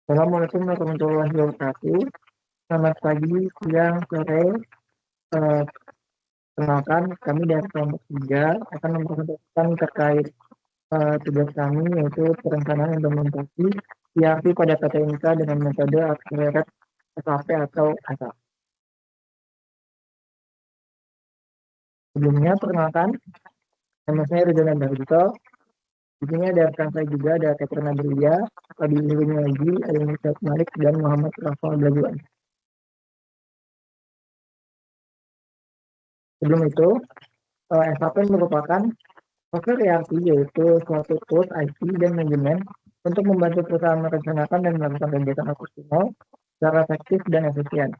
Assalamualaikum warahmatullahi wabarakatuh. Selamat pagi, siang, sore. Eh, Perkenalkan, kami dari kelompok 3 akan mempresentasikan terkait tugas kami, yaitu perencanaan implementasi ERP pada PT Inka dengan metode Accelerate SAP atau ASAP. Sebelumnya, perkenalkan, nama saya Rizal Darwito. Di sini ada rekan saya juga, ada Katrina Belia, Adi Lagi, ada Muhammad Malik, dan Muhammad Rafa Blaguan. Sebelum itu, SAP merupakan software ERP yaitu suatu tools IT dan manajemen untuk membantu perusahaan merencanakan dan melakukan kegiatan operasional secara efektif dan efisien.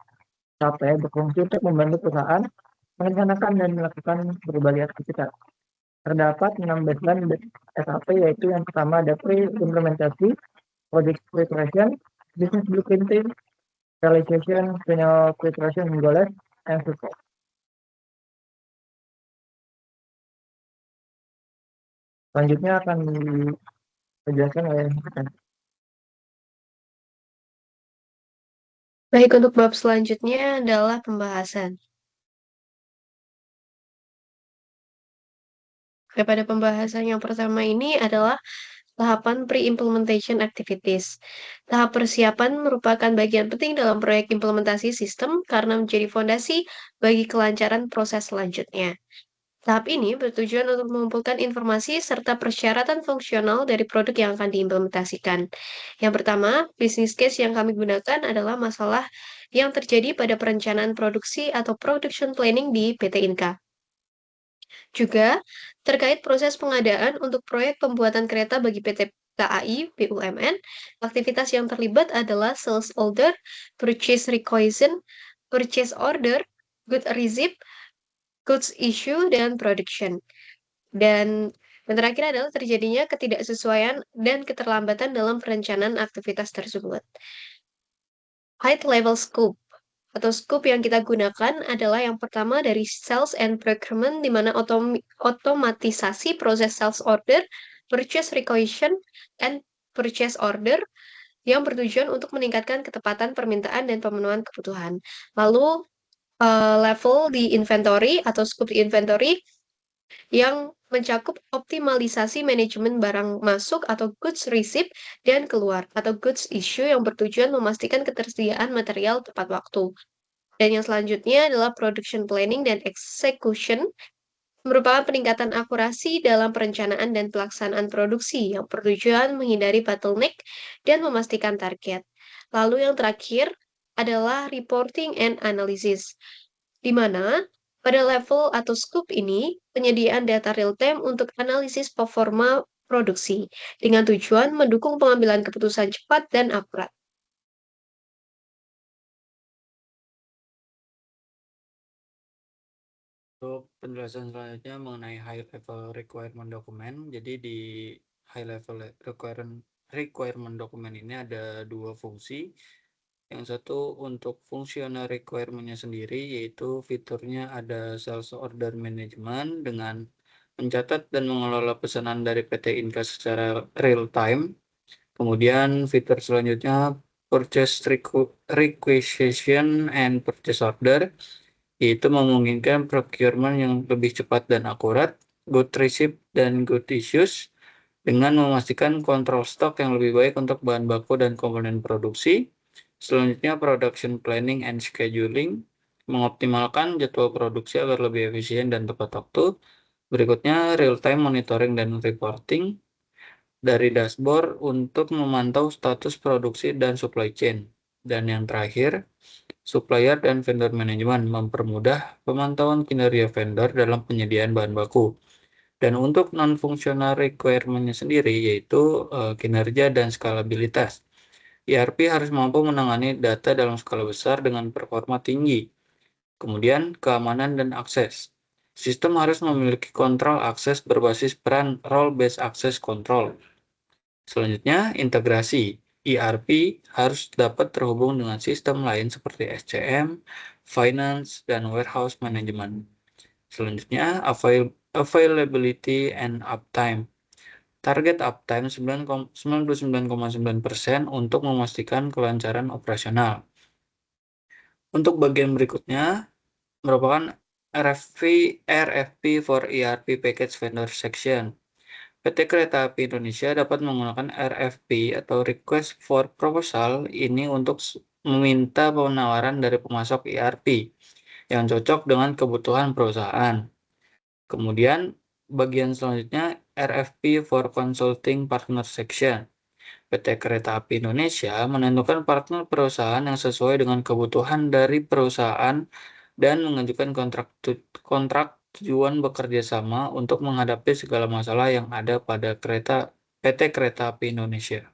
SAP berfungsi untuk membantu perusahaan merencanakan dan melakukan berbagai aktivitas. Terdapat 6 baseline SAP, yaitu yang pertama ada pre-implementasi, project preparation, business blueprinting, realization, final preparation, and go live, and support. Selanjutnya akan dijelaskan oleh rekan. Baik, untuk bab selanjutnya adalah pembahasan. Pada pembahasan yang pertama ini adalah tahapan pre-implementation activities. Tahap persiapan merupakan bagian penting dalam proyek implementasi sistem karena menjadi fondasi bagi kelancaran proses selanjutnya. Tahap ini bertujuan untuk mengumpulkan informasi serta persyaratan fungsional dari produk yang akan diimplementasikan. Yang pertama, business case yang kami gunakan adalah masalah yang terjadi pada perencanaan produksi atau production planning di PT Inka. Juga terkait proses pengadaan untuk proyek pembuatan kereta bagi PT KAI BUMN, aktivitas yang terlibat adalah sales order, purchase requisition, purchase order, good receipt, goods issue, dan production. Dan yang terakhir adalah terjadinya ketidaksesuaian dan keterlambatan dalam perencanaan aktivitas tersebut. High level scope atau scope yang kita gunakan adalah yang pertama dari sales and procurement, di mana otomatisasi proses sales order, purchase requisition, and purchase order yang bertujuan untuk meningkatkan ketepatan permintaan dan pemenuhan kebutuhan. Lalu level di inventory atau scope di inventory yang mencakup optimalisasi manajemen barang masuk atau goods receipt dan keluar atau goods issue yang bertujuan memastikan ketersediaan material tepat waktu. Dan yang selanjutnya adalah production planning dan execution, merupakan peningkatan akurasi dalam perencanaan dan pelaksanaan produksi yang bertujuan menghindari bottleneck dan memastikan target. Lalu yang terakhir adalah reporting and analysis, di mana pada level atau scope ini penyediaan data real-time untuk analisis performa produksi dengan tujuan mendukung pengambilan keputusan cepat dan akurat. Untuk penjelasan selanjutnya mengenai high level requirement document. Jadi di high level requirement document ini ada dua fungsi. Yang satu untuk fungsional requirement-nya sendiri, yaitu fiturnya ada sales order management dengan mencatat dan mengelola pesanan dari PT Inka secara real time. Kemudian fitur selanjutnya purchase requisition and purchase order, yaitu memungkinkan procurement yang lebih cepat dan akurat, good receipt dan good issues, dengan memastikan kontrol stok yang lebih baik untuk bahan baku dan komponen produksi. Selanjutnya production planning and scheduling, mengoptimalkan jadwal produksi agar lebih efisien dan tepat waktu. Berikutnya real time monitoring dan reporting dari dashboard untuk memantau status produksi dan supply chain. Dan yang terakhir, supplier dan vendor management, mempermudah pemantauan kinerja vendor dalam penyediaan bahan baku. Dan untuk non-functional requirement-nya sendiri, yaitu kinerja dan skalabilitas. ERP harus mampu menangani data dalam skala besar dengan performa tinggi. Kemudian keamanan dan akses. Sistem harus memiliki kontrol akses berbasis peran role-based access control. Selanjutnya, integrasi. ERP harus dapat terhubung dengan sistem lain seperti SCM, finance, dan warehouse management. Selanjutnya, availability and uptime. target uptime 99,9% untuk memastikan kelancaran operasional. Untuk bagian berikutnya merupakan RFP for ERP Package Vendor Section. PT Kereta Api Indonesia dapat menggunakan RFP atau Request for Proposal ini untuk meminta penawaran dari pemasok ERP yang cocok dengan kebutuhan perusahaan. Kemudian bagian selanjutnya RFP for Consulting Partner Section. PT Kereta Api Indonesia menentukan partner perusahaan yang sesuai dengan kebutuhan dari perusahaan dan mengajukan kontrak tujuan bekerja sama untuk menghadapi segala masalah yang ada pada PT Kereta Api Indonesia.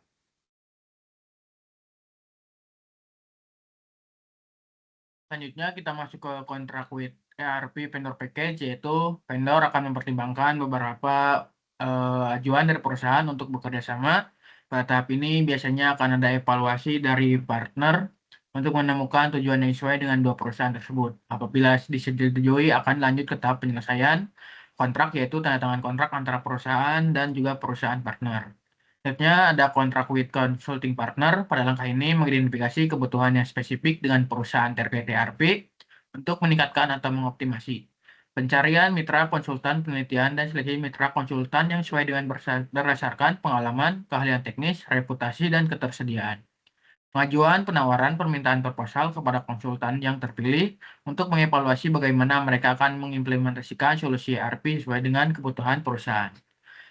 Selanjutnya kita masuk ke kontrak with ERP vendor package, yaitu vendor akan mempertimbangkan beberapa ajuan dari perusahaan untuk bekerja sama. Pada tahap ini biasanya akan ada evaluasi dari partner untuk menemukan tujuan yang sesuai dengan dua perusahaan tersebut. Apabila disetujui akan lanjut ke tahap penyelesaian kontrak, yaitu tanda tangan kontrak antara perusahaan dan juga perusahaan partner. Selanjutnya ada kontrak with consulting partner. Pada langkah ini mengidentifikasi kebutuhan yang spesifik dengan perusahaan terkait ERP untuk meningkatkan atau mengoptimasi pencarian mitra konsultan penelitian dan seleksi mitra konsultan yang sesuai dengan berdasarkan pengalaman, keahlian teknis, reputasi, dan ketersediaan. Pengajuan penawaran permintaan proposal kepada konsultan yang terpilih untuk mengevaluasi bagaimana mereka akan mengimplementasikan solusi ERP sesuai dengan kebutuhan perusahaan.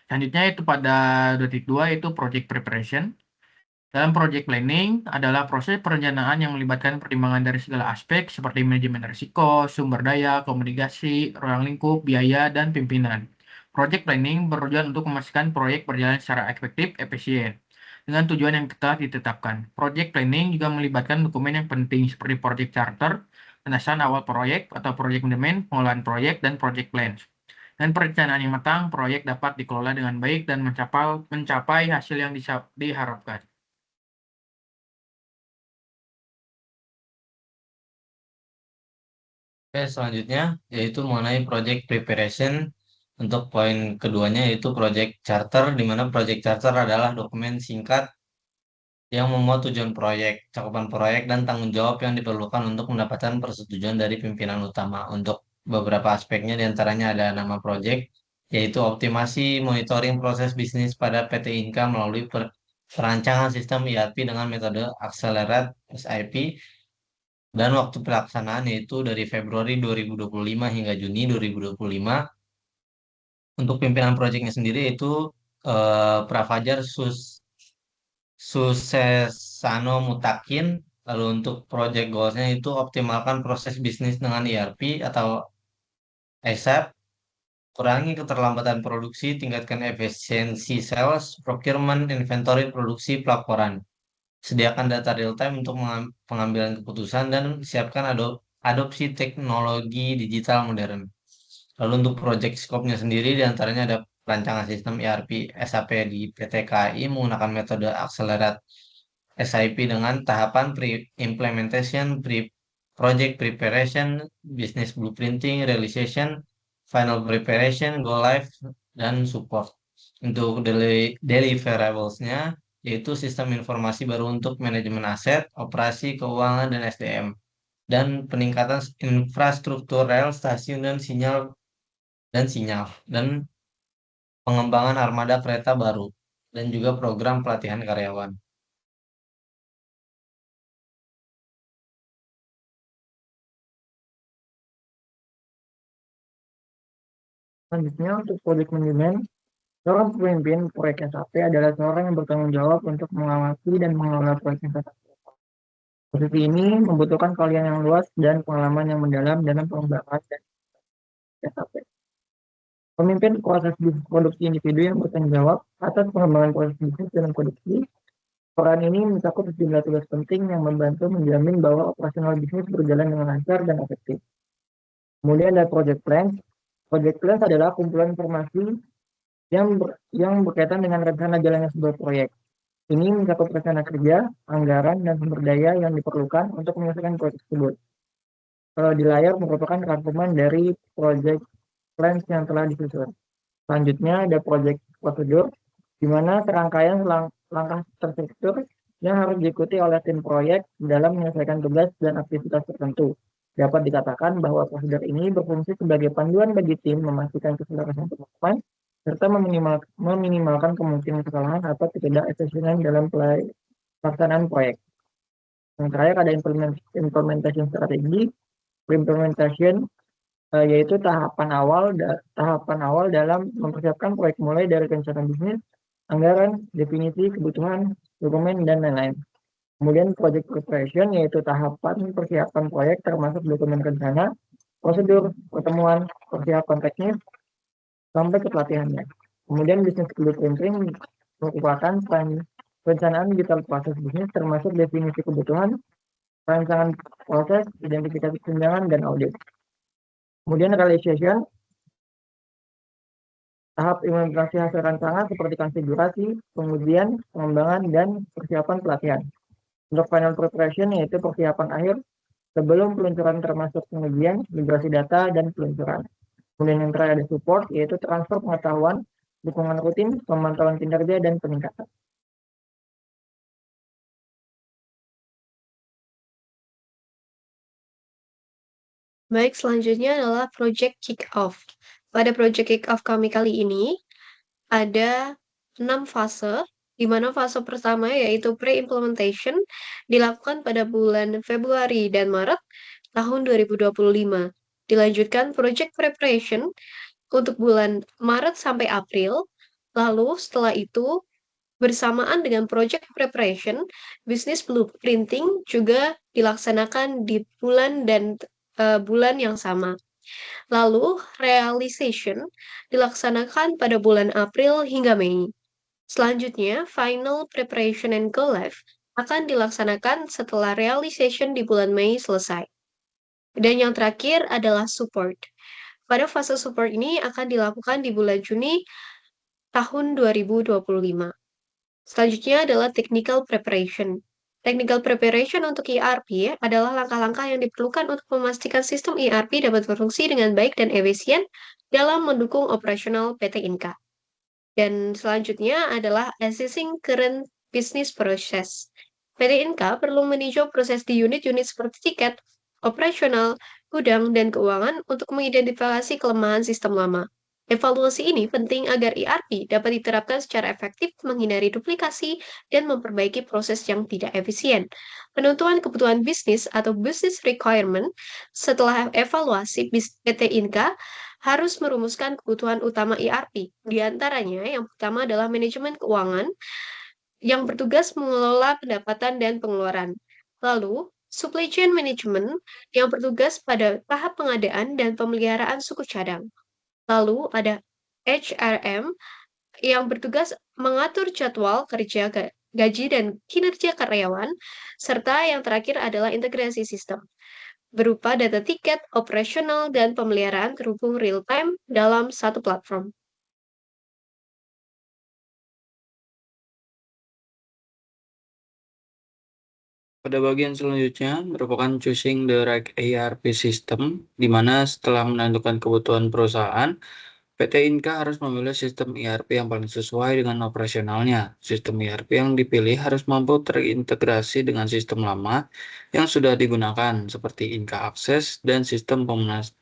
Selanjutnya itu pada detik 2 itu project preparation. Dalam project planning adalah proses perencanaan yang melibatkan pertimbangan dari segala aspek seperti manajemen risiko, sumber daya, komunikasi, ruang lingkup, biaya, dan pimpinan. Project planning bertujuan untuk memastikan proyek berjalan secara efektif, efisien, dengan tujuan yang telah ditetapkan. Project planning juga melibatkan dokumen yang penting seperti project charter, landasan awal proyek atau project management, pengolahan proyek, dan project plan. Dan perencanaan yang matang, proyek dapat dikelola dengan baik dan mencapai hasil yang diharapkan. Oke, selanjutnya yaitu mengenai project preparation. Untuk poin keduanya yaitu project charter, di mana project charter adalah dokumen singkat yang memuat tujuan proyek, cakupan proyek, dan tanggung jawab yang diperlukan untuk mendapatkan persetujuan dari pimpinan utama. Untuk beberapa aspeknya diantaranya ada nama proyek, yaitu optimasi monitoring proses bisnis pada PT Inka melalui perancangan sistem ERP dengan metode Accelerate SIP, dan waktu pelaksanaan yaitu dari Februari 2025 hingga Juni 2025. Untuk pimpinan proyeknya sendiri yaitu Prafajar Susesano Mutakin. Lalu untuk project goals-nya itu optimalkan proses bisnis dengan ERP atau ASAP, kurangi keterlambatan produksi, tingkatkan efisiensi sales, procurement, inventory, produksi, pelaporan. Sediakan data real time untuk pengambilan keputusan dan siapkan adopsi teknologi digital modern. Lalu untuk project scope-nya sendiri diantaranya ada perancangan sistem ERP SAP di PT KAI menggunakan metode Accelerate SIP dengan tahapan pre-implementation, project preparation, business blueprinting, realization, final preparation, go live, dan support. Untuk deliverables-nya yaitu sistem informasi baru untuk manajemen aset, operasi, keuangan, dan SDM. Dan peningkatan infrastruktur rel, stasiun, dan sinyal, dan pengembangan armada kereta baru, dan juga program pelatihan karyawan. Selanjutnya untuk project management, seorang pemimpin proyek SAP adalah seorang yang bertanggung jawab untuk mengawasi dan mengelola proyek SAP. Posisi ini membutuhkan keahlian yang luas dan pengalaman yang mendalam dalam pengembangan dan SAP. Pemimpin proses bisnis produksi individu yang bertanggung jawab atas pengembangan proses bisnis dalam produksi. Peran ini mencakup sejumlah tugas penting yang membantu menjamin bahwa operasional bisnis berjalan dengan lancar dan efektif. Kemudian ada project plans. Project plans adalah kumpulan informasi yang berkaitan dengan rencana jalannya sebuah proyek. Ini mencakup rencana kerja, anggaran, dan sumber daya yang diperlukan untuk menyelesaikan proyek tersebut. Di layar merupakan rangkuman dari project plans yang telah disusun. Selanjutnya ada project procedure. di mana serangkaian langkah terstruktur yang harus diikuti oleh tim proyek dalam menyelesaikan tugas dan aktivitas tertentu. Dapat dikatakan bahwa prosedur ini berfungsi sebagai panduan bagi tim memastikan keselarasan pemahaman serta meminimalkan kemungkinan kesalahan atau ketidakefisienan dalam pelaksanaan proyek. Yang terakhir ada implementation strategi. Implementation yaitu tahapan awal dalam mempersiapkan proyek mulai dari rencana bisnis, anggaran, definisi, kebutuhan, dokumen, dan lain-lain. Kemudian project preparation yaitu tahapan persiapan proyek termasuk dokumen rencana, prosedur, pertemuan, persiapan teknis, sampai ke pelatihannya. Kemudian business blueprinting merupakan perencanaan detail proses bisnis termasuk definisi kebutuhan, rancangan proses, identifikasi tunjangan, dan audit. Kemudian realization, tahap implementasi hasil rancangan seperti konfigurasi, pengujian, pengembangan, dan persiapan pelatihan. Untuk final preparation yaitu persiapan akhir sebelum peluncuran termasuk pengujian, migrasi data, dan peluncuran. Kemudian yang terakhir ada support yaitu transfer pengetahuan, dukungan rutin, pemantauan kinerja, dan peningkatan. Baik, selanjutnya adalah Project Kick-Off. Pada Project Kick-Off kami kali ini, ada 6 fase, di mana fase pertama yaitu pre-implementation dilakukan pada bulan Februari dan Maret tahun 2025. Dilanjutkan Project Preparation untuk bulan Maret sampai April. Lalu setelah itu, bersamaan dengan Project Preparation, Business Blueprinting juga dilaksanakan di bulan yang sama. Lalu, realization dilaksanakan pada bulan April hingga Mei. Selanjutnya, final preparation and go live akan dilaksanakan setelah realization di bulan Mei selesai. Dan yang terakhir adalah support. Pada fase support ini akan dilakukan di bulan Juni tahun 2025. Selanjutnya adalah technical preparation. Technical preparation untuk ERP adalah langkah-langkah yang diperlukan untuk memastikan sistem ERP dapat berfungsi dengan baik dan efisien dalam mendukung operasional PT Inka. Dan selanjutnya adalah assessing current business process. PT Inka perlu meninjau proses di unit-unit seperti tiket, operasional, gudang, dan keuangan untuk mengidentifikasi kelemahan sistem lama. Evaluasi ini penting agar ERP dapat diterapkan secara efektif, menghindari duplikasi, dan memperbaiki proses yang tidak efisien. Penentuan kebutuhan bisnis atau business requirement setelah evaluasi PT Inka harus merumuskan kebutuhan utama ERP. Di antaranya, yang pertama adalah manajemen keuangan yang bertugas mengelola pendapatan dan pengeluaran. Lalu, supply chain management yang bertugas pada tahap pengadaan dan pemeliharaan suku cadang. Lalu ada HRM yang bertugas mengatur jadwal kerja, gaji, dan kinerja karyawan, serta yang terakhir adalah integrasi sistem, berupa data tiket, operasional, dan pemeliharaan terhubung real-time dalam satu platform. Pada bagian selanjutnya merupakan choosing the right ERP system, di mana setelah menentukan kebutuhan perusahaan, PT Inka harus memilih sistem ERP yang paling sesuai dengan operasionalnya. Sistem ERP yang dipilih harus mampu terintegrasi dengan sistem lama yang sudah digunakan, seperti Inka Access dan sistem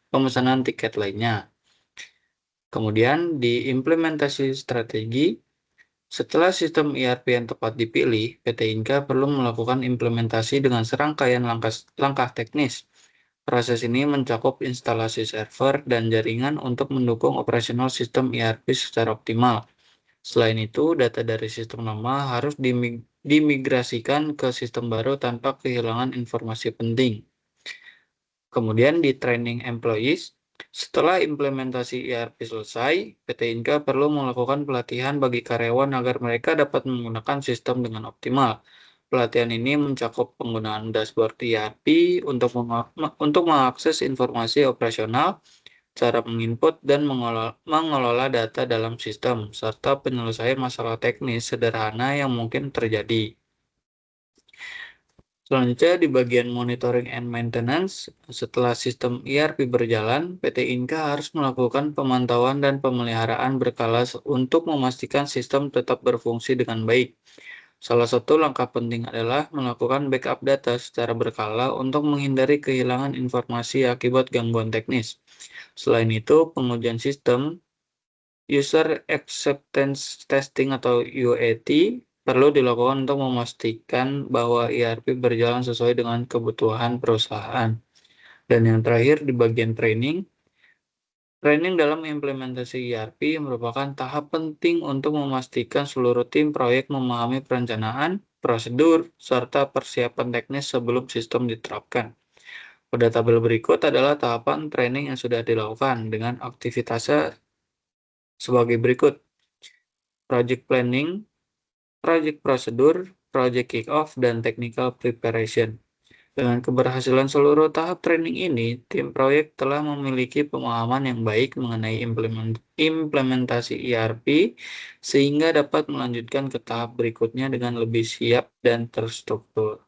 pemesanan tiket lainnya. Kemudian di implementasi strategi, setelah sistem ERP yang tepat dipilih, PT Inka perlu melakukan implementasi dengan serangkaian langkah teknis. Proses ini mencakup instalasi server dan jaringan untuk mendukung operasional sistem ERP secara optimal. Selain itu, data dari sistem lama harus dimigrasikan ke sistem baru tanpa kehilangan informasi penting. Kemudian di training employees, setelah implementasi ERP selesai, PT Inka perlu melakukan pelatihan bagi karyawan agar mereka dapat menggunakan sistem dengan optimal. Pelatihan ini mencakup penggunaan dashboard ERP untuk mengakses informasi operasional, cara menginput dan mengelola data dalam sistem, serta penyelesaian masalah teknis sederhana yang mungkin terjadi. Selanjutnya di bagian monitoring and maintenance, setelah sistem ERP berjalan, PT Inka harus melakukan pemantauan dan pemeliharaan berkala untuk memastikan sistem tetap berfungsi dengan baik. Salah satu langkah penting adalah melakukan backup data secara berkala untuk menghindari kehilangan informasi akibat gangguan teknis. Selain itu, pengujian sistem User Acceptance Testing atau UAT perlu dilakukan untuk memastikan bahwa ERP berjalan sesuai dengan kebutuhan perusahaan. Dan yang terakhir di bagian training, training dalam implementasi ERP merupakan tahap penting untuk memastikan seluruh tim proyek memahami perencanaan, prosedur, serta persiapan teknis sebelum sistem diterapkan. Pada tabel berikut adalah tahapan training yang sudah dilakukan dengan aktivitasnya sebagai berikut. Project Planning, Project Prosedur, Project Kick-Off, dan Technical Preparation. Dengan keberhasilan seluruh tahap training ini, tim proyek telah memiliki pemahaman yang baik mengenai implementasi ERP sehingga dapat melanjutkan ke tahap berikutnya dengan lebih siap dan terstruktur.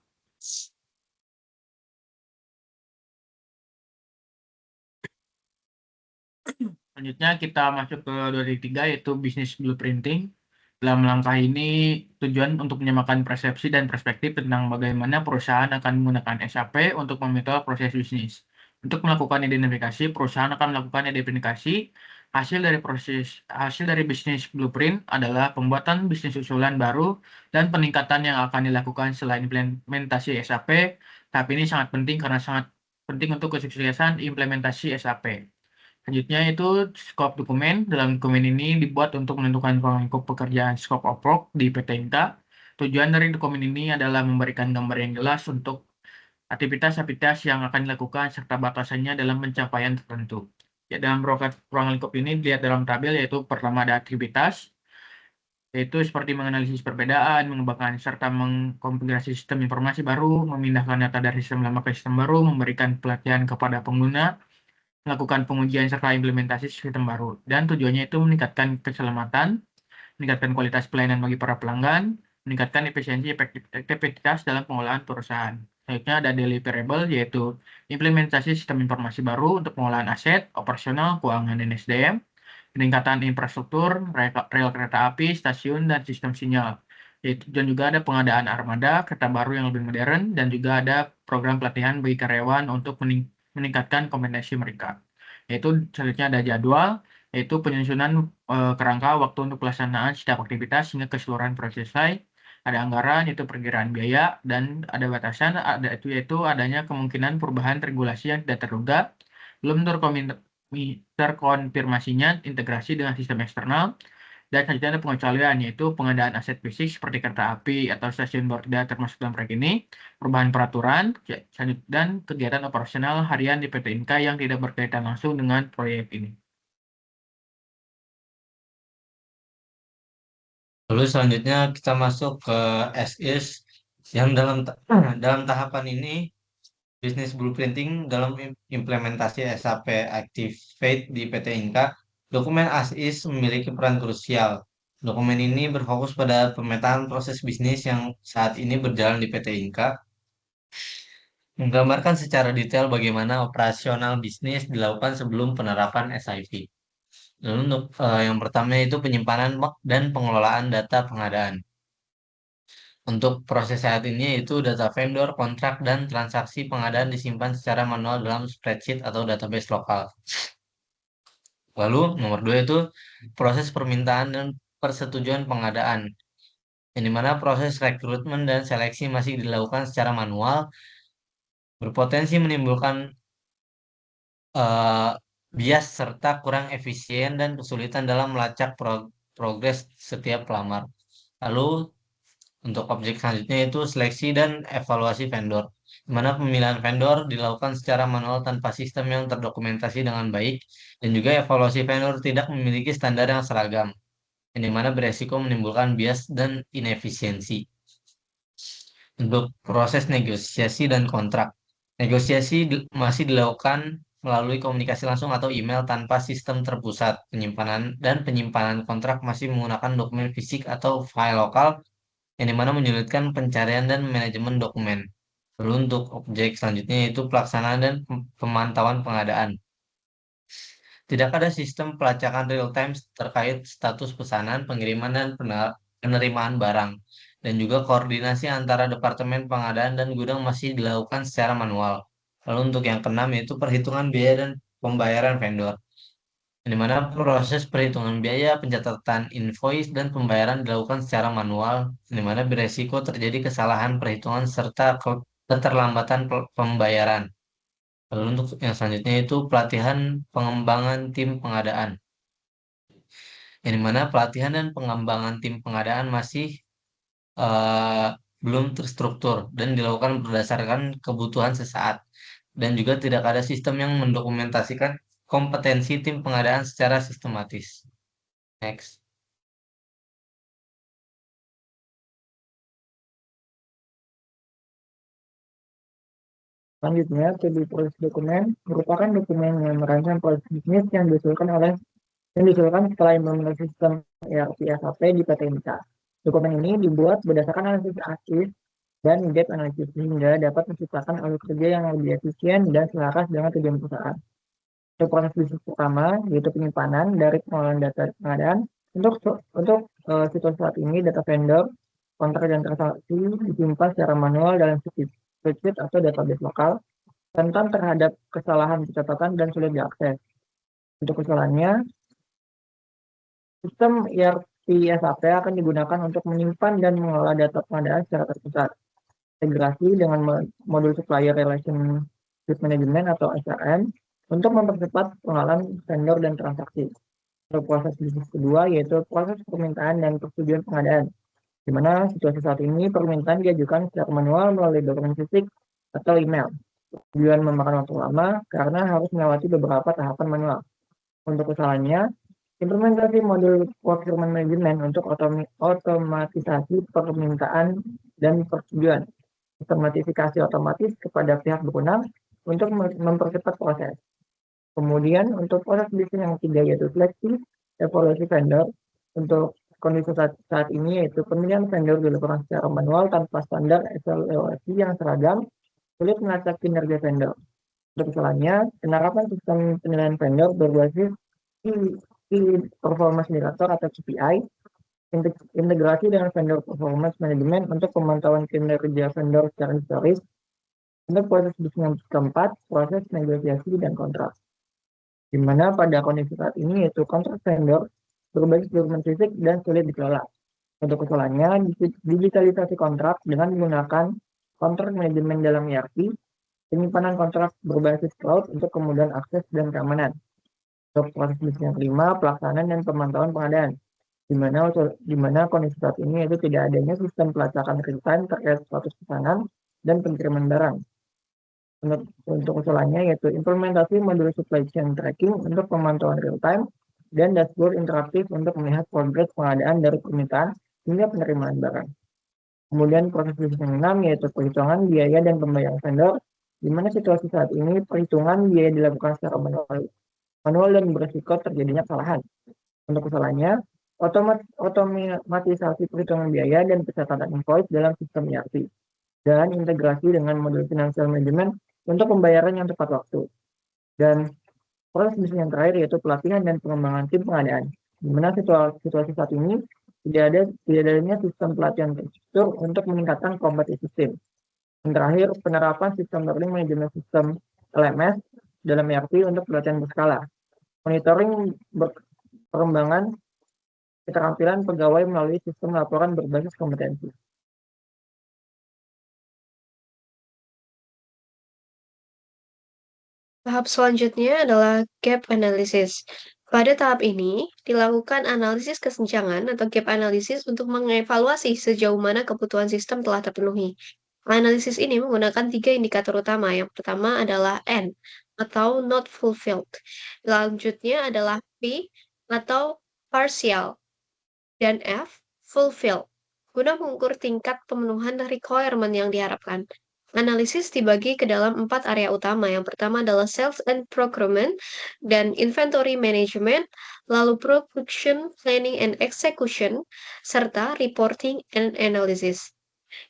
Selanjutnya kita masuk ke 2.3 yaitu bisnis blueprinting. Dalam langkah ini tujuan untuk menyamakan persepsi dan perspektif tentang bagaimana perusahaan akan menggunakan SAP untuk memonitor proses bisnis. Untuk melakukan identifikasi, perusahaan akan melakukan identifikasi hasil dari bisnis blueprint adalah pembuatan bisnis usulan baru dan peningkatan yang akan dilakukan selain implementasi SAP. Tahap ini sangat penting karena sangat penting untuk kesuksesan implementasi SAP. Selanjutnya itu scope dokumen. Dalam dokumen ini dibuat untuk menentukan lingkup pekerjaan scope of work di PT Inka. Tujuan dari dokumen ini adalah memberikan gambar yang jelas untuk aktivitas-aktivitas yang akan dilakukan serta batasannya dalam pencapaian tertentu. Ya, dalam ruang lingkup ini dilihat dalam tabel yaitu pertama ada aktivitas, yaitu seperti menganalisis perbedaan, mengembangkan serta mengkonfigurasi sistem informasi baru, memindahkan data dari sistem lama ke sistem baru, memberikan pelatihan kepada pengguna, melakukan pengujian serta implementasi sistem baru. Dan tujuannya itu meningkatkan keselamatan, meningkatkan kualitas pelayanan bagi para pelanggan, meningkatkan efisiensi efektivitas dalam pengelolaan perusahaan. Selanjutnya ada deliverable, yaitu implementasi sistem informasi baru untuk pengolahan aset, operasional, keuangan, dan SDM, peningkatan infrastruktur, rel kereta api, stasiun, dan sistem sinyal. Dan juga ada pengadaan armada, kereta baru yang lebih modern, dan juga ada program pelatihan bagi karyawan untuk meningkatkan kompetensi mereka. Yaitu selanjutnya ada jadwal, yaitu penyusunan kerangka waktu untuk pelaksanaan setiap aktivitas hingga keseluruhan proses selesai. Ada anggaran, yaitu perkiraan biaya, dan ada batasan, yaitu adanya kemungkinan perubahan regulasi yang tidak terduga, belum terkonfirmasinya integrasi dengan sistem eksternal, dan selanjutnya ada pengecualian, yaitu pengadaan aset fisik seperti kereta api atau stasiun baru tidak termasuk dalam proyek ini, perubahan peraturan, dan kegiatan operasional harian di PT Inka yang tidak berkaitan langsung dengan proyek ini. Lalu selanjutnya kita masuk ke SIS yang dalam tahapan ini bisnis blueprinting dalam implementasi SAP Activate di PT Inka. Dokumen ASIS memiliki peran krusial. Dokumen ini berfokus pada pemetaan proses bisnis yang saat ini berjalan di PT Inka, menggambarkan secara detail bagaimana operasional bisnis dilakukan sebelum penerapan SIP. Lalu untuk yang pertama itu penyimpanan dan pengelolaan data pengadaan. Untuk proses saat ini itu data vendor, kontrak, dan transaksi pengadaan disimpan secara manual dalam spreadsheet atau database lokal. Lalu nomor 2 itu proses permintaan dan persetujuan pengadaan. Yang dimana proses rekrutmen dan seleksi masih dilakukan secara manual, berpotensi menimbulkan bias serta kurang efisien dan kesulitan dalam melacak progres setiap pelamar. Lalu untuk objek selanjutnya itu seleksi dan evaluasi vendor, di mana pemilihan vendor dilakukan secara manual tanpa sistem yang terdokumentasi dengan baik, dan juga evaluasi vendor tidak memiliki standar yang seragam, yang dimana beresiko menimbulkan bias dan inefisiensi. Untuk proses negosiasi dan kontrak, negosiasi masih dilakukan melalui komunikasi langsung atau email tanpa sistem terpusat. Penyimpanan kontrak masih menggunakan dokumen fisik atau file lokal, yang dimana menyulitkan pencarian dan manajemen dokumen. Lalu untuk objek selanjutnya yaitu pelaksanaan dan pemantauan pengadaan. Tidak ada sistem pelacakan real-time terkait status pesanan, pengiriman, dan penerimaan barang. Dan juga koordinasi antara Departemen Pengadaan dan gudang masih dilakukan secara manual. Lalu untuk yang keenam yaitu perhitungan biaya dan pembayaran vendor. Di mana proses perhitungan biaya, pencatatan invoice, dan pembayaran dilakukan secara manual, di mana beresiko terjadi kesalahan perhitungan serta keterlambatan pembayaran. Lalu untuk yang selanjutnya itu pelatihan pengembangan tim pengadaan. Yang dimana pelatihan dan pengembangan tim pengadaan masih eh, belum terstruktur dan dilakukan berdasarkan kebutuhan sesaat. Dan juga tidak ada sistem yang mendokumentasikan kompetensi tim pengadaan secara sistematis. Next. Selanjutnya, to-do proses dokumen merupakan dokumen yang merancang proses bisnis yang diusulkan setelah implementasi sistem ERP SAP di PT Inka. Dokumen ini dibuat berdasarkan analisis aktif dan gap analisis sehingga dapat menciptakan alur kerja yang lebih efisien dan selaras dengan tujuan perusahaan. Untuk proses bisnis pertama, yaitu penyimpanan dari pengolahan data pengadaan. Untuk situasi saat ini, data vendor, kontrak dan transaksi disimpan secara manual dalam spreadsheet atau database lokal, rentan terhadap kesalahan pencatatan dan sulit diakses. Untuk kesalahannya, sistem ERP SAP akan digunakan untuk menyimpan dan mengelola data pengadaan secara terpusat. Integrasi dengan modul Supplier Relationship Management atau SRM untuk mempercepat pengenalan vendor dan transaksi. Untuk proses bisnis kedua yaitu proses permintaan dan persetujuan pengadaan, di mana situasi saat ini permintaan diajukan secara manual melalui dokumen fisik atau email. Tujuan memakan waktu lama karena harus melewati beberapa tahapan manual. Untuk kesalahannya, implementasi modul procurement management untuk otomatisasi permintaan dan persetujuan. Sistem notifikasi otomatis kepada pihak berwenang untuk mempercepat proses. Kemudian untuk proses bisnis yang ketiga yaitu seleksi evaluasi vendor. Untuk kondisi saat ini yaitu pemilihan vendor dilakukan secara manual tanpa standar evaluasi yang seragam, sulit melacak kinerja vendor. Untuk kesalahannya, penerapan sistem penilaian vendor berbasis Key Performance Indicator atau KPI, integrasi dengan vendor performance management untuk pemantauan kinerja vendor secara historis. Untuk proses bisnis yang keempat, proses negosiasi dan kontrak. Di mana pada kondisi saat ini yaitu kontrak vendor berbasis dokumen fisik dan sulit dikelola. Untuk kesalahannya, digitalisasi kontrak dengan menggunakan kontrak manajemen dalam ERP, penyimpanan kontrak berbasis cloud untuk kemudahan akses dan keamanan. Untuk proses bisnis yang kelima, pelaksanaan dan pemantauan pengadaan, di mana kondisi saat ini yaitu tidak adanya sistem pelacakan real-time terkait status pesanan dan pengiriman barang. Untuk usulannya yaitu implementasi modul supply chain tracking untuk pemantauan real-time dan dashboard interaktif untuk melihat progres pengadaan dari permintaan hingga penerimaan barang. Kemudian proses bisnis yang 6 yaitu perhitungan biaya dan pembayaran vendor, di mana situasi saat ini perhitungan biaya dilakukan secara manual dan berisiko terjadinya kesalahan. Untuk kesalahannya, otomatisasi perhitungan biaya dan pencatatan invoice dalam sistem ERP, dan integrasi dengan modul financial management untuk pembayaran yang tepat waktu. Dan proses bisnis yang terakhir yaitu pelatihan dan pengembangan tim pengadaan, di mana situasi saat ini tidak adanya sistem pelatihan terstruktur untuk meningkatkan kompetisi tim. Yang terakhir, penerapan sistem learning management system LMS dalam ERP untuk pelatihan berskala. Monitoring perkembangan keterampilan pegawai melalui sistem laporan berbasis kompetensi. Tahap selanjutnya adalah gap analysis. Pada tahap ini, dilakukan analisis kesenjangan atau gap analysis untuk mengevaluasi sejauh mana kebutuhan sistem telah terpenuhi. Analisis ini menggunakan 3 indikator utama. Yang pertama adalah N, atau not fulfilled. Selanjutnya adalah P, atau partial. Dan F, fulfilled, guna mengukur tingkat pemenuhan requirement yang diharapkan. Analisis dibagi ke dalam 4 area utama. Yang pertama adalah sales and procurement dan inventory management, lalu production, planning and execution, serta reporting and analysis.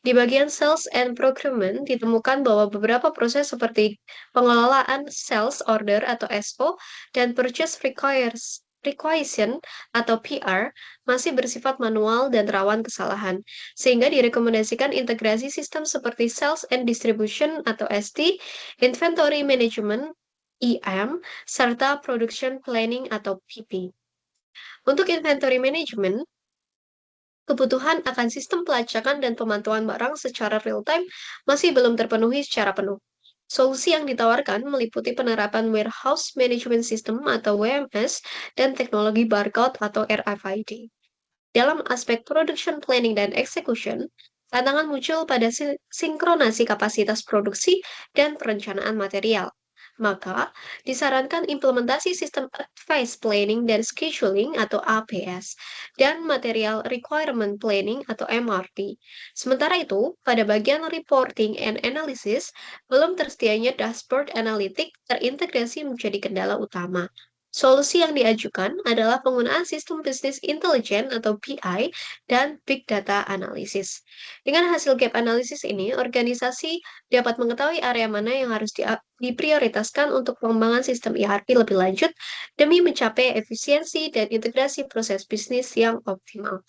Di bagian sales and procurement ditemukan bahwa beberapa proses seperti pengelolaan sales order atau SO dan purchase requisition atau PR masih bersifat manual dan rawan kesalahan, sehingga direkomendasikan integrasi sistem seperti sales and distribution atau ST, inventory management (IM), serta production planning atau PP. Untuk inventory management, kebutuhan akan sistem pelacakan dan pemantauan barang secara real-time masih belum terpenuhi secara penuh. Solusi yang ditawarkan meliputi penerapan Warehouse Management System atau WMS dan teknologi barcode atau RFID. Dalam aspek production planning dan execution, tantangan muncul pada sinkronasi kapasitas produksi dan perencanaan material. Maka, disarankan implementasi sistem Advanced Planning dan Scheduling atau APS dan Material Requirement Planning atau MRP. Sementara itu, pada bagian Reporting and Analysis, belum tersedianya dashboard analitik terintegrasi menjadi kendala utama. Solusi yang diajukan adalah penggunaan sistem bisnis intelijen atau BI dan big data analysis. Dengan hasil gap analysis ini, organisasi dapat mengetahui area mana yang harus diprioritaskan untuk pengembangan sistem ERP lebih lanjut demi mencapai efisiensi dan integrasi proses bisnis yang optimal.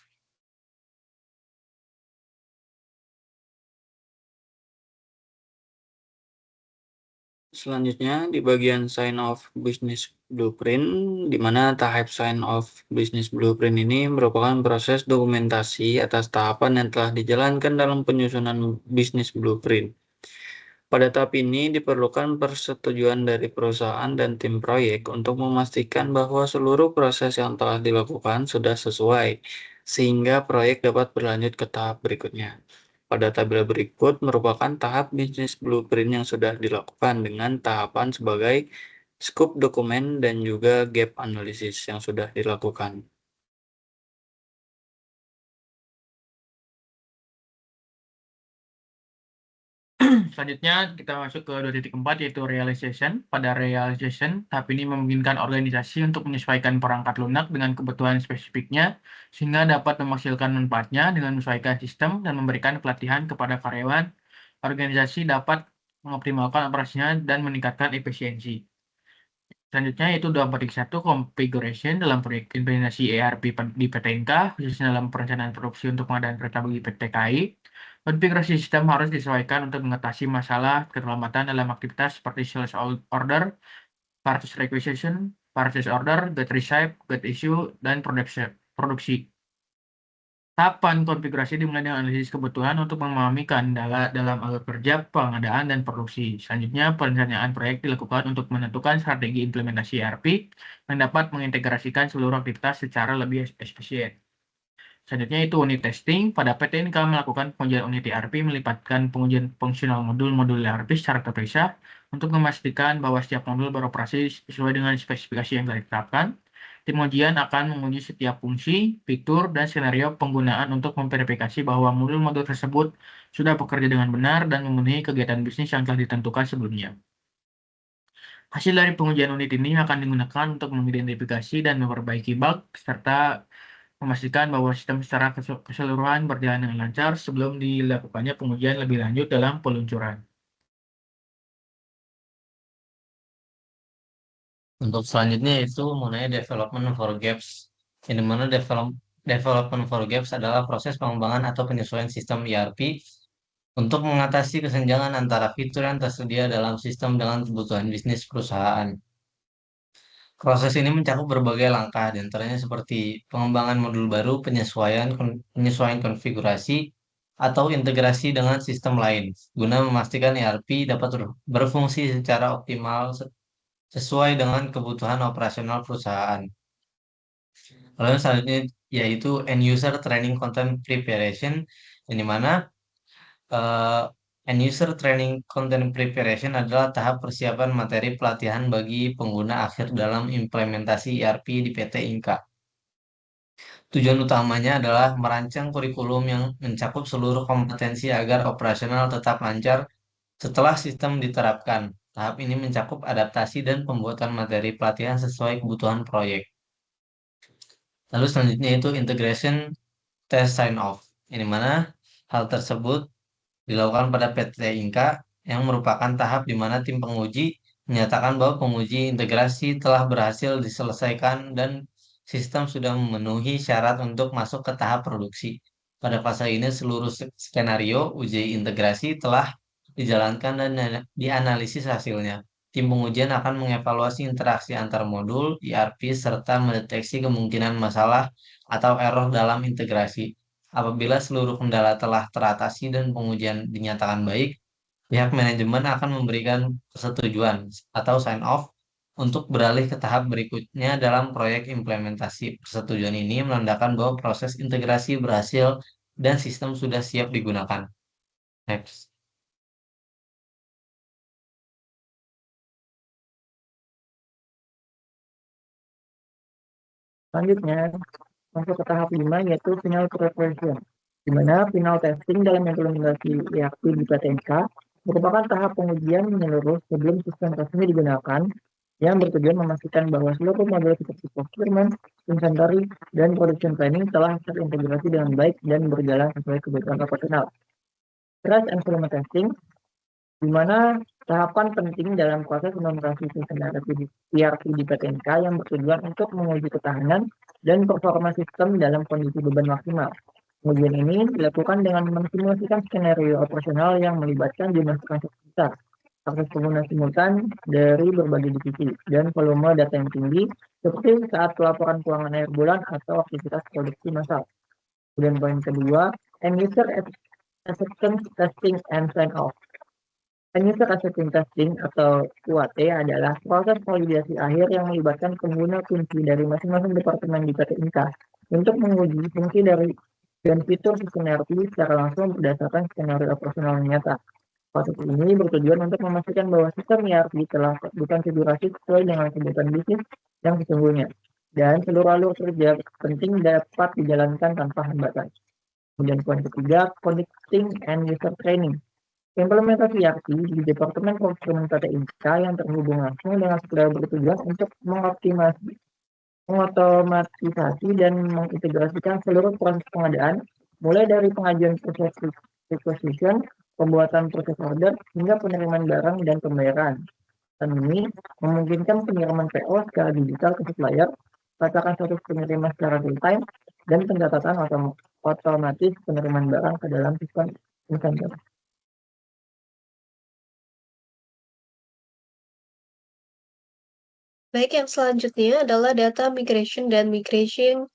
Selanjutnya di bagian sign off business blueprint, di mana tahap sign off business blueprint ini merupakan proses dokumentasi atas tahapan yang telah dijalankan dalam penyusunan business blueprint. Pada tahap ini diperlukan persetujuan dari perusahaan dan tim proyek untuk memastikan bahwa seluruh proses yang telah dilakukan sudah sesuai, sehingga proyek dapat berlanjut ke tahap berikutnya. Pada tabel berikut merupakan tahap bisnis blueprint yang sudah dilakukan dengan tahapan sebagai scope dokumen dan juga gap analysis yang sudah dilakukan. Selanjutnya kita masuk ke 2.4 yaitu realization. Pada realization, tahap ini memungkinkan organisasi untuk menyesuaikan perangkat lunak dengan kebutuhan spesifiknya sehingga dapat menghasilkan manfaatnya dengan menyesuaikan sistem dan memberikan pelatihan kepada karyawan. Organisasi dapat mengoptimalkan operasinya dan meningkatkan efisiensi. Selanjutnya yaitu 2.1 configuration dalam proyek implementasi ERP di PT Inka, khususnya dalam perencanaan produksi untuk pengadaan kereta bagi PT KAI. Konfigurasi sistem harus disesuaikan untuk mengatasi masalah keterlambatan dalam aktivitas seperti sales order, purchase requisition, purchase order, get receipt, get issue, dan produksi. Tahapan konfigurasi dimulai dengan analisis kebutuhan untuk memahami kendala dalam alur kerja, pengadaan, dan produksi. Selanjutnya, perencanaan proyek dilakukan untuk menentukan strategi implementasi ERP yang dapat mengintegrasikan seluruh aktivitas secara lebih efisien. Selanjutnya itu unit testing. Pada PT NK melakukan pengujian unit ERP melibatkan pengujian fungsional modul-modul ERP secara terpisah untuk memastikan bahwa setiap modul beroperasi sesuai dengan spesifikasi yang telah ditetapkan. Tim ujian akan menguji setiap fungsi, fitur, dan skenario penggunaan untuk memverifikasi bahwa modul-modul tersebut sudah bekerja dengan benar dan memenuhi kegiatan bisnis yang telah ditentukan sebelumnya. Hasil dari pengujian unit ini akan digunakan untuk mengidentifikasi dan memperbaiki bug, serta memastikan bahwa sistem secara keseluruhan berjalan dengan lancar sebelum dilakukannya pengujian lebih lanjut dalam peluncuran. Untuk selanjutnya itu mengenai development for gaps. Yang dimana development for gaps adalah proses pengembangan atau penyesuaian sistem ERP untuk mengatasi kesenjangan antara fitur yang tersedia dalam sistem dengan kebutuhan bisnis perusahaan. Proses ini mencakup berbagai langkah, diantaranya seperti pengembangan modul baru, penyesuaian konfigurasi, atau integrasi dengan sistem lain, guna memastikan ERP dapat berfungsi secara optimal sesuai dengan kebutuhan operasional perusahaan. Lalu selanjutnya yaitu end user training content preparation, yang dimana end user training content preparation adalah tahap persiapan materi pelatihan bagi pengguna akhir dalam implementasi ERP di PT Inka. Tujuan utamanya adalah merancang kurikulum yang mencakup seluruh kompetensi agar operasional tetap lancar setelah sistem diterapkan. Tahap ini mencakup adaptasi dan pembuatan materi pelatihan sesuai kebutuhan proyek. Lalu selanjutnya itu integration test sign off, ini mana Hal tersebut dilakukan pada PT Inka yang merupakan tahap di mana tim penguji menyatakan bahwa penguji integrasi telah berhasil diselesaikan dan sistem sudah memenuhi syarat untuk masuk ke tahap produksi. Pada fase ini seluruh skenario uji integrasi telah dijalankan dan dianalisis hasilnya. Tim pengujian akan mengevaluasi interaksi antar modul ERP serta mendeteksi kemungkinan masalah atau error dalam integrasi. Apabila seluruh kendala telah teratasi dan pengujian dinyatakan baik, pihak manajemen akan memberikan persetujuan atau sign off untuk beralih ke tahap berikutnya dalam proyek implementasi. Persetujuan ini menandakan bahwa proses integrasi berhasil dan sistem sudah siap digunakan. Next. Selanjutnya, masuk ke tahap 5 yaitu final preparation, di mana final testing dalam implementasi ERP di PTNK merupakan tahap pengujian menyeluruh sebelum sistem resmi digunakan yang bertujuan memastikan bahwa seluruh modul seperti procurement, inventory, dan production planning telah terintegrasi dengan baik dan berjalan sesuai kebutuhan operasional. Crash and volume testing, di mana tahapan penting dalam proses implementasi sistem ERP di PTNK yang bertujuan untuk menguji ketahanan dan performa sistem dalam kondisi beban maksimal. Pengujian ini dilakukan dengan mensimulasikan skenario operasional yang melibatkan jumlah transaksi besar, akses pengguna simultan dari berbagai divisi, dan volume data yang tinggi, seperti saat pelaporan keuangan akhir bulan atau aktivitas produksi massal. Kemudian poin kedua, end user acceptance testing and sign-off. User acceptance testing atau UAT adalah proses validasi akhir yang melibatkan pengguna kunci dari masing-masing departemen di PT Inka untuk menguji fungsi dari dan fitur sistem ERP secara langsung berdasarkan skenario operasional yang nyata. Proses ini bertujuan untuk memastikan bahwa sistem ERP telah dikonfigurasi sesuai dengan kebutuhan bisnis yang sesungguhnya, dan seluruh alur kerja penting dapat dijalankan tanpa hambatan. Kemudian poin ketiga, connecting and user training. Implementasi ERP di Departemen Procurement PT Inka yang terhubung langsung dengan supplier bertujuan untuk mengotomatisasi dan mengintegrasikan seluruh proses pengadaan, mulai dari pengajuan proses requisition, pembuatan proses order, hingga penerimaan barang dan pembayaran. Dan ini memungkinkan pengiriman PO secara digital ke supplier, pelacakan status penerima secara real time, dan pencatatan otomatis penerimaan barang ke dalam sistem inventory. Baik, yang selanjutnya adalah data migration dan migration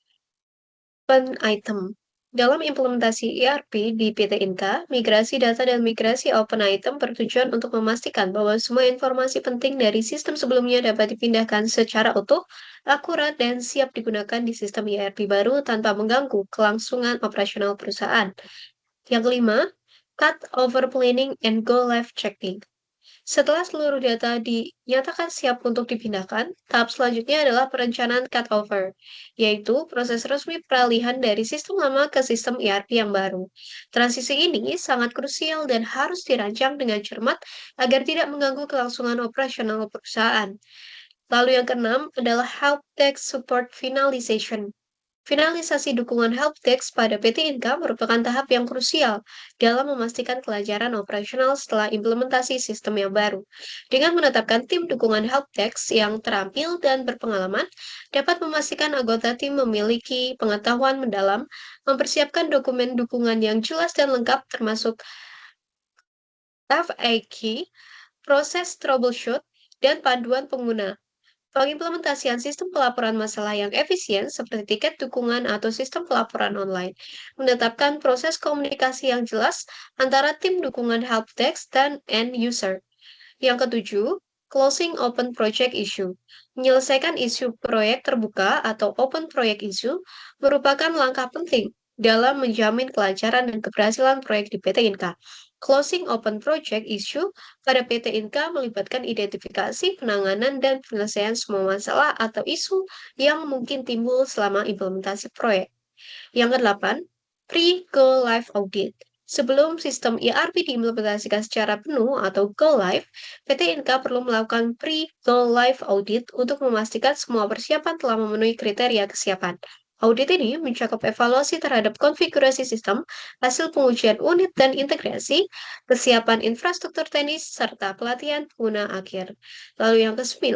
open item. Dalam implementasi ERP di PT Inka, migrasi data dan migrasi open item bertujuan untuk memastikan bahwa semua informasi penting dari sistem sebelumnya dapat dipindahkan secara utuh, akurat, dan siap digunakan di sistem ERP baru tanpa mengganggu kelangsungan operasional perusahaan. Yang kelima, cut over planning and go live checking. Setelah seluruh data dinyatakan siap untuk dipindahkan, tahap selanjutnya adalah perencanaan cutover, yaitu proses resmi peralihan dari sistem lama ke sistem ERP yang baru. Transisi ini sangat krusial dan harus dirancang dengan cermat agar tidak mengganggu kelangsungan operasional perusahaan. Lalu yang keenam adalah helpdesk support finalization. Finalisasi dukungan helpdesk pada PT Inka merupakan tahap yang krusial dalam memastikan kelancaran operasional setelah implementasi sistem yang baru. Dengan menetapkan tim dukungan helpdesk yang terampil dan berpengalaman, dapat memastikan anggota tim memiliki pengetahuan mendalam, mempersiapkan dokumen dukungan yang jelas dan lengkap termasuk FAQ, proses troubleshoot, dan panduan pengguna. Pengimplementasian sistem pelaporan masalah yang efisien seperti tiket dukungan atau sistem pelaporan online, menetapkan proses komunikasi yang jelas antara tim dukungan helpdesk dan end user. Yang ketujuh, closing open project issue. Menyelesaikan isu proyek terbuka atau open project issue merupakan langkah penting dalam menjamin kelancaran dan keberhasilan proyek di PT Inka. Closing open project issue pada PT Inka melibatkan identifikasi, penanganan, dan penyelesaian semua masalah atau isu yang mungkin timbul selama implementasi proyek. Yang kedelapan, pre-go live audit. Sebelum sistem ERP diimplementasikan secara penuh atau go live, PT Inka perlu melakukan pre-go live audit untuk memastikan semua persiapan telah memenuhi kriteria kesiapan. Audit ini mencakup evaluasi terhadap konfigurasi sistem, hasil pengujian unit dan integrasi, kesiapan infrastruktur teknis, serta pelatihan pengguna akhir. Lalu yang ke-9,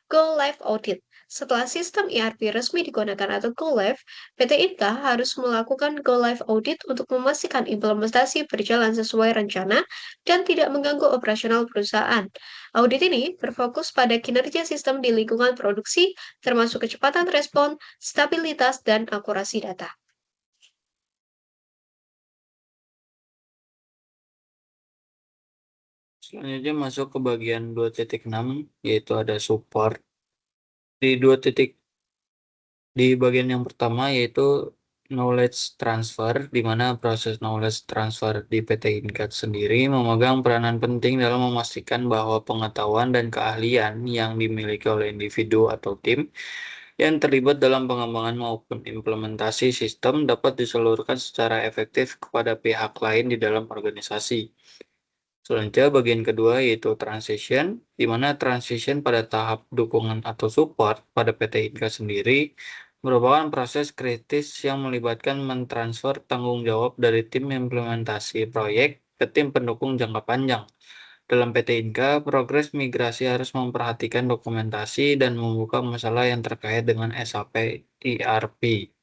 Go Live Audit. Setelah sistem ERP resmi digunakan atau Go Live, PT Inka harus melakukan Go Live Audit untuk memastikan implementasi berjalan sesuai rencana dan tidak mengganggu operasional perusahaan. Audit ini berfokus pada kinerja sistem di lingkungan produksi, termasuk kecepatan respon, stabilitas, dan akurasi data. Selanjutnya masuk ke bagian 2.6, yaitu ada support. Di bagian yang pertama yaitu knowledge transfer, di mana proses knowledge transfer di PT Inka sendiri memegang peranan penting dalam memastikan bahwa pengetahuan dan keahlian yang dimiliki oleh individu atau tim yang terlibat dalam pengembangan maupun implementasi sistem dapat disalurkan secara efektif kepada pihak lain di dalam organisasi. Selanjutnya bagian kedua yaitu transition, di mana transition pada tahap dukungan atau support pada PT Inka sendiri merupakan proses kritis yang melibatkan mentransfer tanggung jawab dari tim implementasi proyek ke tim pendukung jangka panjang. Dalam PT Inka, progres migrasi harus memperhatikan dokumentasi dan membuka masalah yang terkait dengan SAP ERP.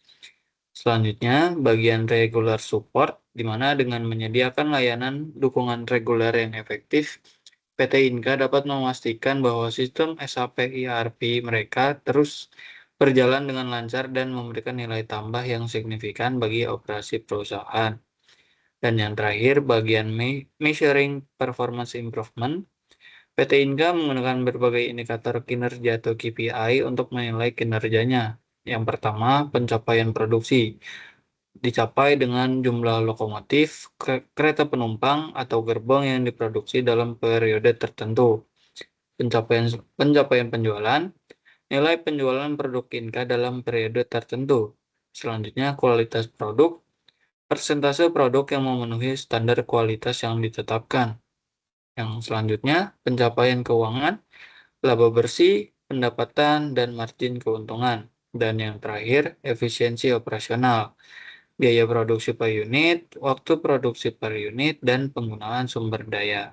Selanjutnya, bagian regular support, di mana dengan menyediakan layanan dukungan reguler yang efektif, PT Inka dapat memastikan bahwa sistem SAP ERP mereka terus berjalan dengan lancar dan memberikan nilai tambah yang signifikan bagi operasi perusahaan. Dan yang terakhir, bagian measuring performance improvement, PT Inka menggunakan berbagai indikator kinerja atau KPI untuk menilai kinerjanya. Yang pertama, pencapaian produksi dicapai dengan jumlah lokomotif, kereta penumpang, atau gerbong yang diproduksi dalam periode tertentu. Pencapaian penjualan, nilai penjualan produk Inka dalam periode tertentu. Selanjutnya, kualitas produk, persentase produk yang memenuhi standar kualitas yang ditetapkan. Yang selanjutnya, pencapaian keuangan, laba bersih, pendapatan, dan margin keuntungan. Dan yang terakhir, efisiensi operasional, biaya produksi per unit, waktu produksi per unit, dan penggunaan sumber daya.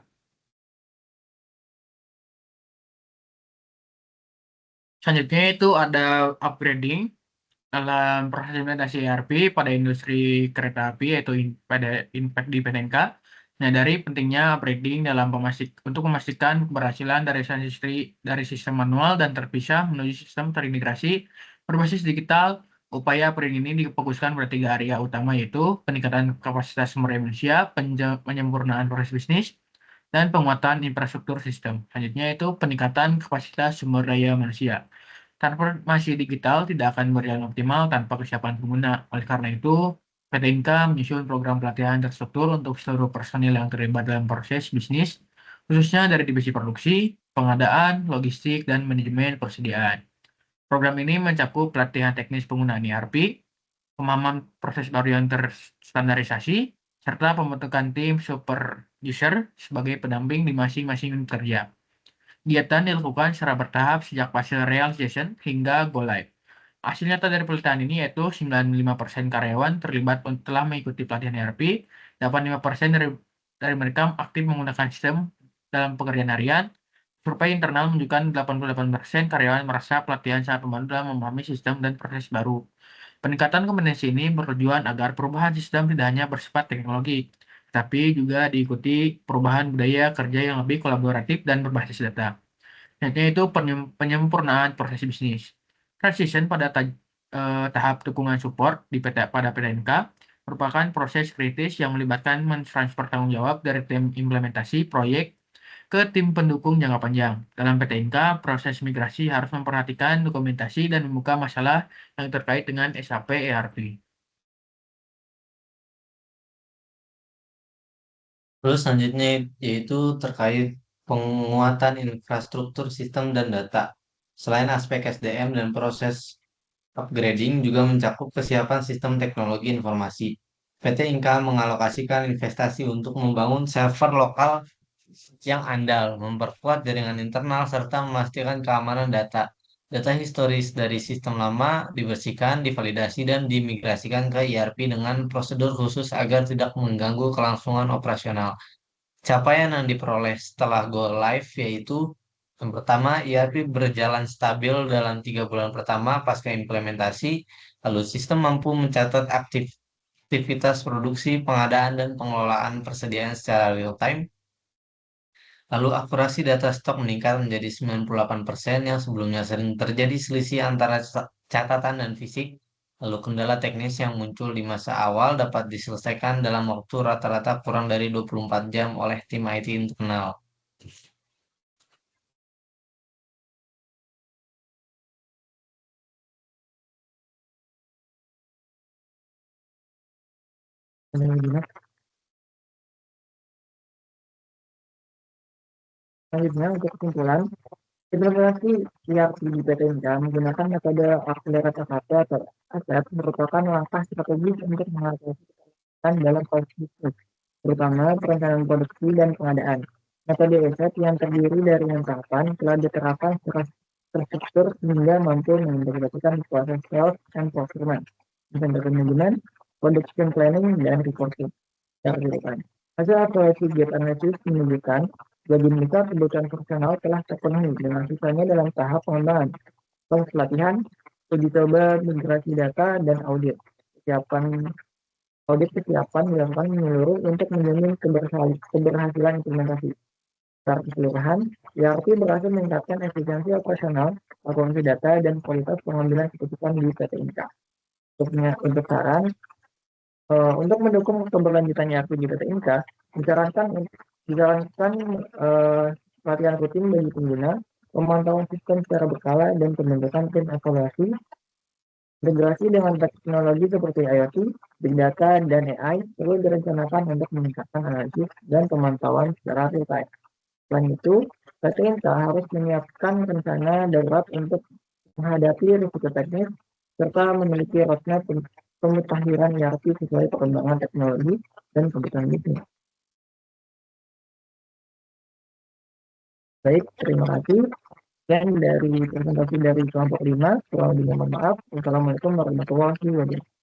Selanjutnya itu ada upgrading dalam proses implementasi ERP pada industri kereta api, yaitu pada impact di PTNK. Menyadari pentingnya upgrading untuk memastikan keberhasilan dari sistem manual dan terpisah menuju sistem terintegrasi berbasis digital. Upaya upgrading ini difokuskan pada 3 area utama, yaitu peningkatan kapasitas sumber daya manusia, penyempurnaan proses bisnis, dan penguatan infrastruktur sistem. Selanjutnya itu peningkatan kapasitas sumber daya manusia. Transformasi digital tidak akan berjalan optimal tanpa kesiapan pengguna. Oleh karena itu, PT Inka menyusun program pelatihan terstruktur untuk seluruh personil yang terlibat dalam proses bisnis, khususnya dari divisi produksi, pengadaan, logistik, dan manajemen persediaan. Program ini mencakup pelatihan teknis penggunaan ERP, pemahaman proses baru yang terstandarisasi, serta pembentukan tim super user sebagai pendamping di masing-masing kerja. Kegiatan dilakukan secara bertahap sejak fase realization hingga go live. Hasil nyata dari pelatihan ini yaitu 95% karyawan terlibat telah mengikuti pelatihan ERP, 85% dari mereka aktif menggunakan sistem dalam pekerjaan harian. Survei internal menunjukkan 88% karyawan merasa pelatihan sangat membantu dalam memahami sistem dan proses baru. Peningkatan kompetensi ini bertujuan agar perubahan sistem tidak hanya bersifat teknologi, tapi juga diikuti perubahan budaya kerja yang lebih kolaboratif dan berbasis data. Yaitu penyempurnaan proses bisnis. Transition pada tahap dukungan support pada PTNK merupakan proses kritis yang melibatkan mentransfer tanggung jawab dari tim implementasi proyek ke tim pendukung jangka panjang. Dalam PTNK, proses migrasi harus memperhatikan dokumentasi dan membuka masalah yang terkait dengan SAP ERP. Terus selanjutnya yaitu terkait penguatan infrastruktur sistem dan data. Selain aspek SDM dan proses upgrading juga mencakup kesiapan sistem teknologi informasi. PT Inka mengalokasikan investasi untuk membangun server lokal yang andal, memperkuat jaringan internal, serta memastikan keamanan data Data historis dari sistem lama dibersihkan, divalidasi, dan dimigrasikan ke ERP dengan prosedur khusus agar tidak mengganggu kelangsungan operasional. Capaian yang diperoleh setelah go live yaitu yang pertama, ERP berjalan stabil dalam 3 bulan pertama pasca implementasi, lalu sistem mampu mencatat aktivitas produksi, pengadaan, dan pengelolaan persediaan secara real-time. Lalu akurasi data stok meningkat menjadi 98% yang sebelumnya sering terjadi selisih antara catatan dan fisik. Lalu kendala teknis yang muncul di masa awal dapat diselesaikan dalam waktu rata-rata kurang dari 24 jam oleh tim IT internal. Selanjutnya untuk kesimpulan, implementasi ERP di PT Inka menggunakan metode akselerator atau ASEP merupakan langkah strategis untuk mengatasi dalam proses bisnis, terutama perencanaan produksi dan pengadaan. Metode ASEP yang terdiri dari 6 tahapan telah diterapkan secara terstruktur sehingga mampu mengintegrasikan proses sales and procurement, inventory management, production planning, dan reporting secara real-time. Hasil evaluasi gap analysis menunjukkan bagian besar kebutuhan profesional telah terpenuhi dengan sisanya dalam tahap pengembangan, proses pelatihan, uji coba, migrasi data, dan audit. Kesiapan dilakukan menyeluruh untuk menjamin keberhasilan implementasi. Secara keseluruhan, ERP berhasil meningkatkan efisiensi operasional, akurasi data, dan kualitas pengambilan keputusan di PT Inka. Untuk saran, untuk mendukung keberlanjutan ERP di PT Inka, disarankan pelatihan rutin bagi pengguna, pemantauan sistem secara berkala, dan pembentukan tim evaluasi. Integrasi dengan teknologi seperti IoT, Big Data, dan AI perlu direncanakan untuk meningkatkan analisis dan pemantauan secara real-time. Selain itu, PT Inka harus menyiapkan rencana darurat untuk menghadapi risiko teknis, serta memiliki roadmap pemutakhiran ERP sesuai perkembangan teknologi dan kebutuhan bisnis. Baik, terima kasih. Dan dari presentasi dari kelompok 5, kurang lebih mohon maaf. Wassalamualaikum warahmatullahi wabarakatuh.